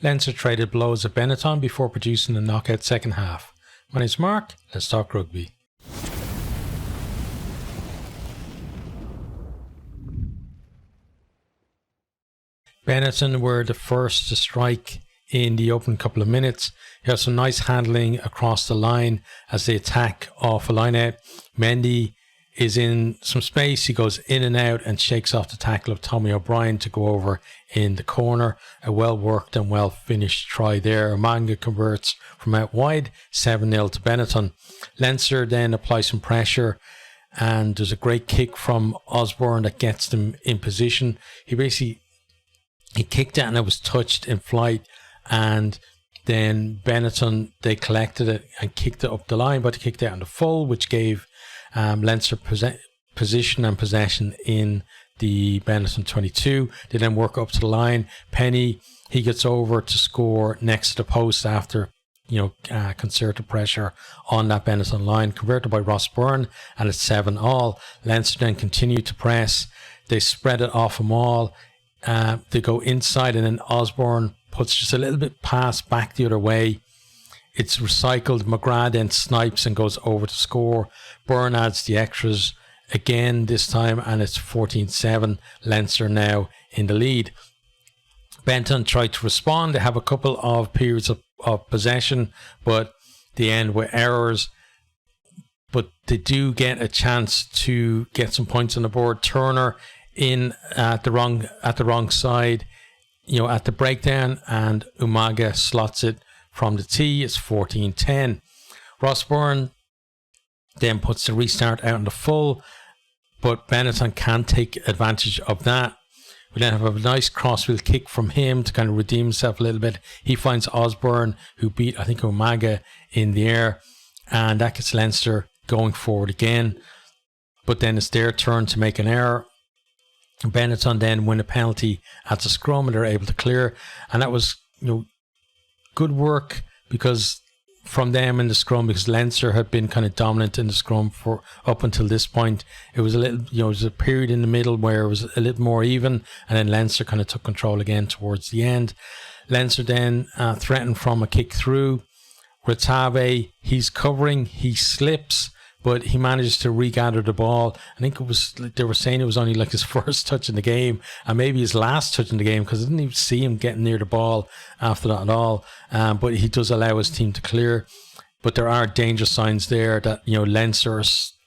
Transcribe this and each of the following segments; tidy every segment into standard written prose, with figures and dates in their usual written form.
Leinster traded blows at Benetton before producing a knockout second half. My name's Mark, let's talk rugby. Benetton were the first to strike in the opening couple of minutes. You have some nice handling across the line as they attack off a line out. Mendy is in some space. He goes in and out and shakes off the tackle of Tommy O'Brien to go over in the corner. A well-worked and well-finished try there. Manga converts from out wide, 7-0 to Benetton. Leinster then apply some pressure, and there's a great kick from Osborne that gets them in position. He kicked it and it was touched in flight, and then Benetton, they collected it and kicked it up the line, but they kicked it out in the full, which gave Leinster position and possession in the Benetton 22. They then work up to the line. Penny, he gets over to score next to the post after concerted pressure on that Benetton line, converted by Ross Byrne, and it's 7-all. Leinster then continue to press. They spread it off them all. They go inside, and then Osborne puts just a little bit pass back the other way. It's recycled. McGrath then snipes and goes over to score. Byrne adds the extras again this time, and it's 14-7. Leinster now in the lead. Benton tried to respond. They have a couple of periods of possession, but they end with errors. But they do get a chance to get some points on the board. Turner in at the wrong side, at the breakdown, and Umaga slots it from the tee. It's 14-10. Ross Byrne then puts the restart out in the full, but Benetton can't take advantage of that. We then have a nice crossfield kick from him to kind of redeem himself a little bit. He finds Osborne, who beat, I think, Umaga in the air, and that gets Leinster going forward again. But then it's their turn to make an error. Benetton then win a penalty at the scrum, and they're able to clear, and that was good work because from them in the scrum, because Leinster had been kind of dominant in the scrum for up until this point. It was a little, it was a period in the middle where it was a little more even, and then Leinster kind of took control again towards the end. Leinster then threatened from a kick through. Ratave, he's covering, he slips, but he manages to regather the ball. I think they were saying it was only like his first touch in the game, and maybe his last touch in the game, because I didn't even see him getting near the ball after that at all. But he does allow his team to clear. But there are danger signs there that Leinster,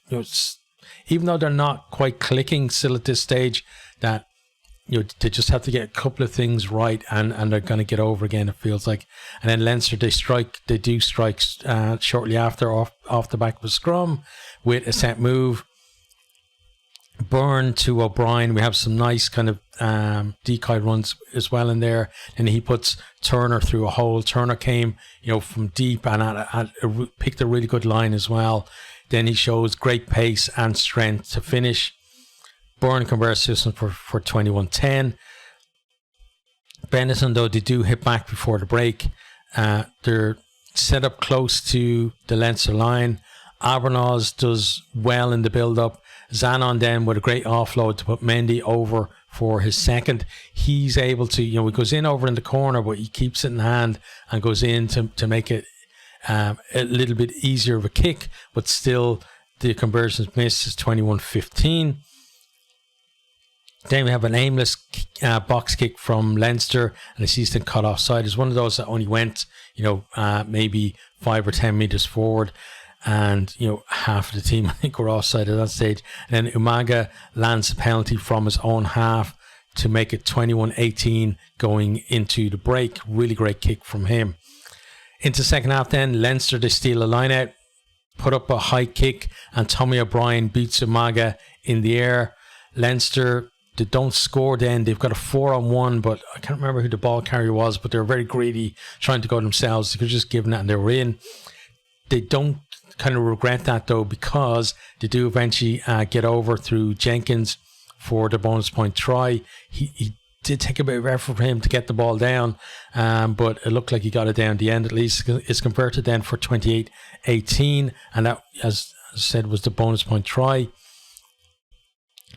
even though they're not quite clicking still at this stage, that they just have to get a couple of things right, and they're going to get over again, it feels like. And then Leinster, they do strike shortly after off the back of a scrum with a set move. Byrne to O'Brien. We have some nice kind of decoy runs as well in there, and he puts Turner through a hole. Turner came from deep and picked a really good line as well. Then he shows great pace and strength to finish. Byrne converts system for 21-10. Benetton, though, they do hit back before the break. They're set up close to the Leinster line. Abernoz does well in the build-up. Zanon then with a great offload to put Mendy over for his second. He's able to, he goes in over in the corner, but he keeps it in hand and goes in to make it a little bit easier of a kick, but still the conversions miss. Is 21-15. Then we have an aimless box kick from Leinster, and it's Easton cut offside. It's one of those that only went, maybe 5 or 10 meters forward, and half of the team I think were offside at that stage. And then Umaga lands a penalty from his own half to make it 21-18 going into the break. Really great kick from him. Into second half, then Leinster, they steal a line out, put up a high kick, and Tommy O'Brien beats Umaga in the air. Leinster, they don't score then. They've got a 4-on-1, but I can't remember who the ball carrier was, but they're very greedy, trying to go themselves. They could just give it and they were in. They don't kind of regret that, though, because they do eventually get over through Jenkins for the bonus point try. He did take a bit of effort for him to get the ball down, but it looked like he got it down at the end at least. It's converted then for 28-18, and that, as I said, was the bonus point try.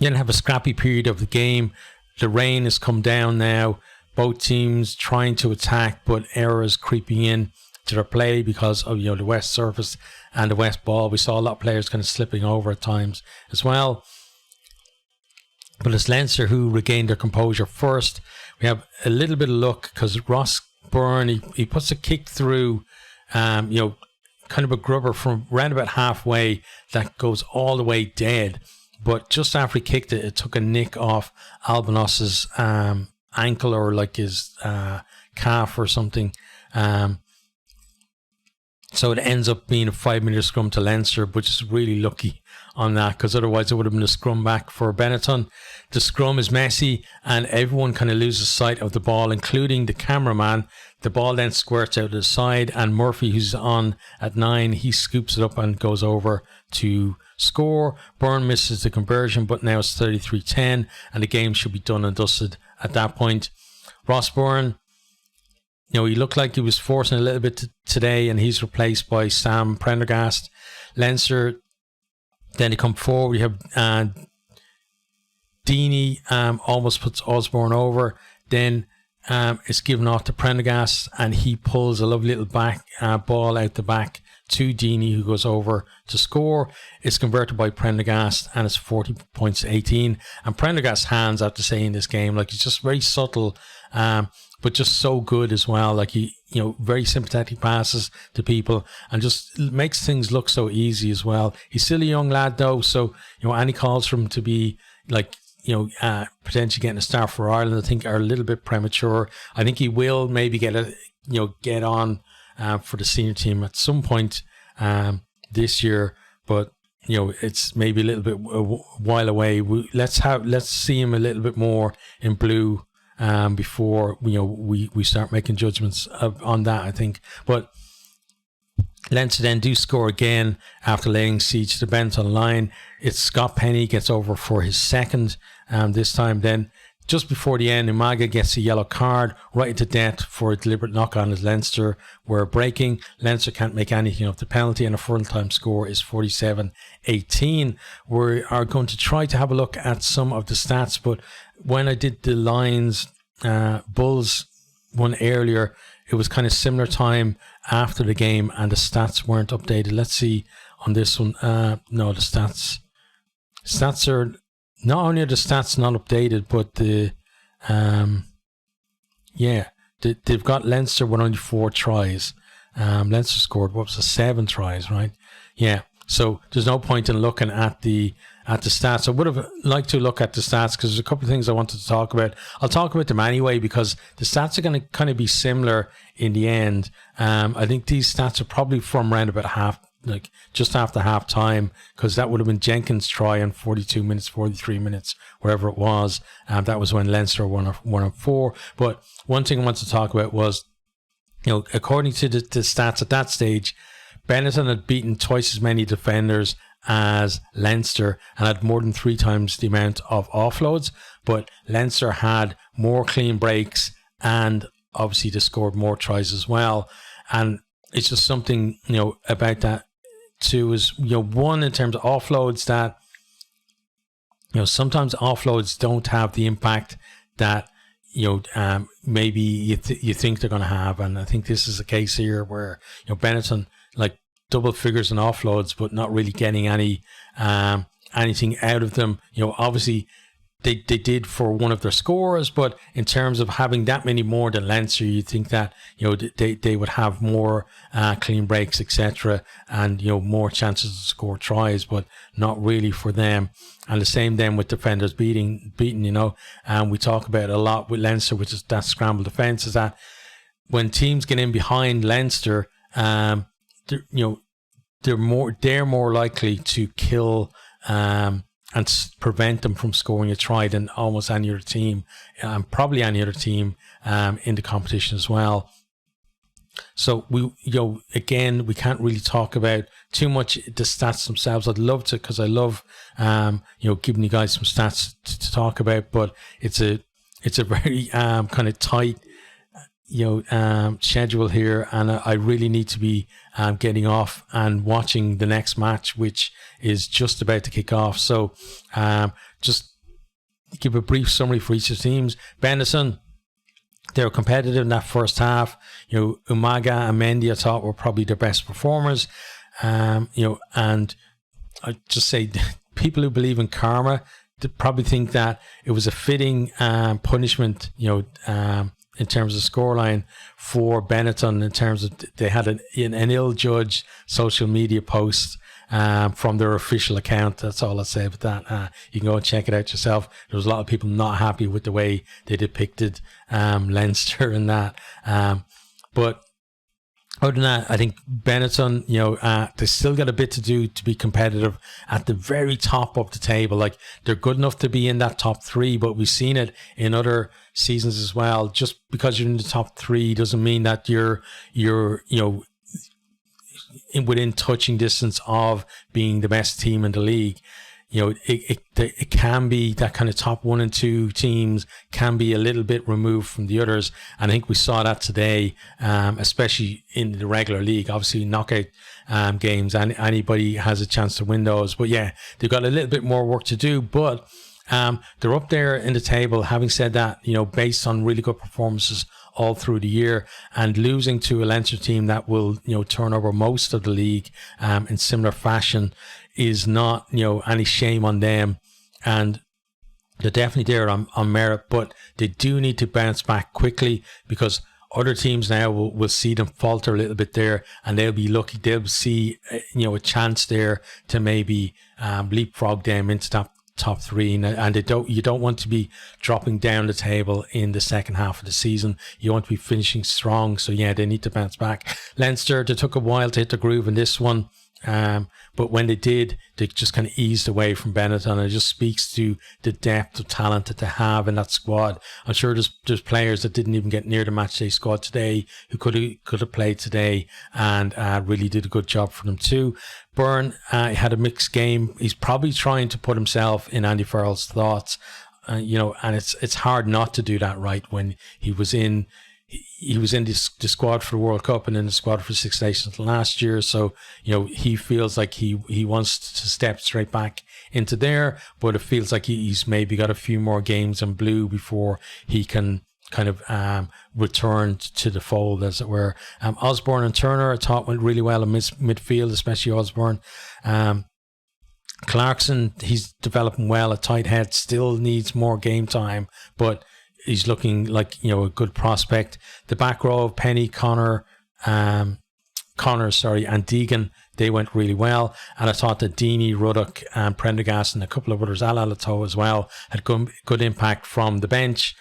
You then have a scrappy period of the game. The rain has come down now. both teams trying to attack, but errors creeping in to their play because of the west surface and the west ball. We saw a lot of players kind of slipping over at times as well. But it's Leinster who regained their composure first. We have a little bit of luck because Ross Byrne, he puts a kick through, kind of a grubber from round about halfway that goes all the way dead. But just after he kicked it, it took a nick off Albanos's ankle or like his calf or something. So it ends up being a 5-metre scrum to Leinster, which is really lucky on that, because otherwise it would have been a scrum back for Benetton. The scrum is messy and everyone kind of loses sight of the ball, including the cameraman. The ball then squirts out to the side, and Murphy, who's on at 9, he scoops it up and goes over to score. Byrne misses the conversion, but now it's 33-10 and the game should be done and dusted at that point. Ross Byrne, he looked like he was forcing a little bit today, and he's replaced by Sam Prendergast. Leinster, then they come forward. We have Deeney almost puts Osborne over. Then it's given off to Prendergast, and he pulls a lovely little back ball out the back to Deeney, who goes over to score. It's converted by Prendergast, and it's 40 points to 18. And Prendergast's hands, I have to say, in this game, like, he's just very subtle, but just so good as well. Like, he, very sympathetic passes to people and just makes things look so easy as well. He's still a young lad though, so any calls for him to be like, potentially getting a start for Ireland, I think, are a little bit premature. I think he will maybe get on for the senior team at some point this year, but it's maybe a little bit a while away. Let's see him a little bit more in blue before we start making judgments on that, I think. But Leinster then do score again after laying siege to the Benetton line. It's Scott Penny gets over for his second this time. Then just before the end, Umaga gets a yellow card right into debt for a deliberate knock-on as Leinster were breaking. Leinster can't make anything of the penalty, and a full-time score is 47-18. We are going to try to have a look at some of the stats, but when I did the Lions Bulls one earlier, it was kind of similar time after the game and the stats weren't updated. Let's see on this one. No, the stats are not only are the stats not updated, but they've got Leinster with only 4 tries. Leinster scored 7 tries, right? Yeah. So there's no point in looking at the stats. I would have liked to look at the stats because there's a couple of things I wanted to talk about. I'll talk about them anyway because the stats are going to kind of be similar in the end. I think these stats are probably from around about just after half time, because that would have been Jenkins' try in 42 minutes, 43 minutes, wherever it was. That was when Leinster won on 4. But one thing I wanted to talk about was, according to the stats at that stage, Benetton had beaten twice as many defenders as Leinster and had more than 3 times the amount of offloads, but Leinster had more clean breaks and obviously they scored more tries as well. And it's just something about that too, is one, in terms of offloads, that sometimes offloads don't have the impact that maybe you think they're going to have, and I think this is a case here where Benetton like double figures in offloads, but not really getting any anything out of them. Obviously they did for one of their scorers, but in terms of having that many more than Leinster, you'd think that they would have more clean breaks, etc., and more chances to score tries, but not really for them. And the same then with defenders beating, and we talk about it a lot with Leinster, which is that scramble defence, is that when teams get in behind Leinster, they're more likely to kill and prevent them from scoring a try than almost any other team, probably any other team in the competition as well. So we can't really talk about too much the stats themselves. I'd love to, because I love giving you guys some stats to talk about, but it's a very kind of tight schedule here, and I really need to be getting off and watching the next match, which is just about to kick off. So just give a brief summary for each of the teams. Benetton, They were competitive in that first half. Umaga and Mendy, I thought, were probably their best performers. And I just say, people who believe in karma, they probably think that it was a fitting punishment, in terms of scoreline for Benetton, in terms of they had an ill-judged social media post from their official account. That's all I'll say about that. You can go and check it out yourself. There was a lot of people not happy with the way they depicted Leinster in that. But other than that, I think Benetton, they still got a bit to do to be competitive at the very top of the table. Like, they're good enough to be in that top three, but we've seen it in other seasons as well. Just because you're in the top three doesn't mean that you're within touching distance of being the best team in the league. It can be that kind of top 1 and 2 teams can be a little bit removed from the others. And I think we saw that today, especially in the regular league. Obviously, knockout games, and anybody has a chance to win those. But yeah, they've got a little bit more work to do. But they're up there in the table. Having said that, based on really good performances all through the year, and losing to a Leinster team that will, turn over most of the league in similar fashion is not, any shame on them. And they're definitely there on merit, but they do need to bounce back quickly, because other teams now will see them falter a little bit there, and they'll be lucky. They'll see, a chance there to maybe leapfrog them into that top three, and you don't want to be dropping down the table in the second half of the season. You want to be finishing strong. So yeah, they need to bounce back. Leinster, they took a while to hit the groove in this one. But when they did, they just kind of eased away from Benetton. It just speaks to the depth of talent that they have in that squad. I'm sure there's players that didn't even get near the matchday squad today who could have played today, and really did a good job for them too. Byrne had a mixed game. He's probably trying to put himself in Andy Farrell's thoughts, and it's hard not to do that, right? When he was in the squad for the World Cup and in the squad for Six Nations last year. So, he feels like he wants to step straight back into there, but it feels like he's maybe got a few more games in blue before he can kind of return to the fold, as it were. Osborne and Turner, I thought, went really well in midfield, especially Osborne. Clarkson, he's developing well. A tight head, still needs more game time, but he's looking like, a good prospect. The back row of Penny, Connor, and Deegan, they went really well. And I thought that Deeney, Ruddock, and Prendergast, and a couple of others, Alalato as well, had good impact from the bench.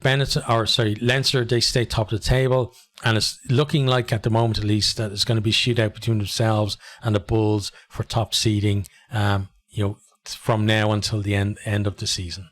Leinster, they stay top of the table, and it's looking like, at the moment at least, that it's going to be a shootout between themselves and the Bulls for top seeding, from now until the end of the season.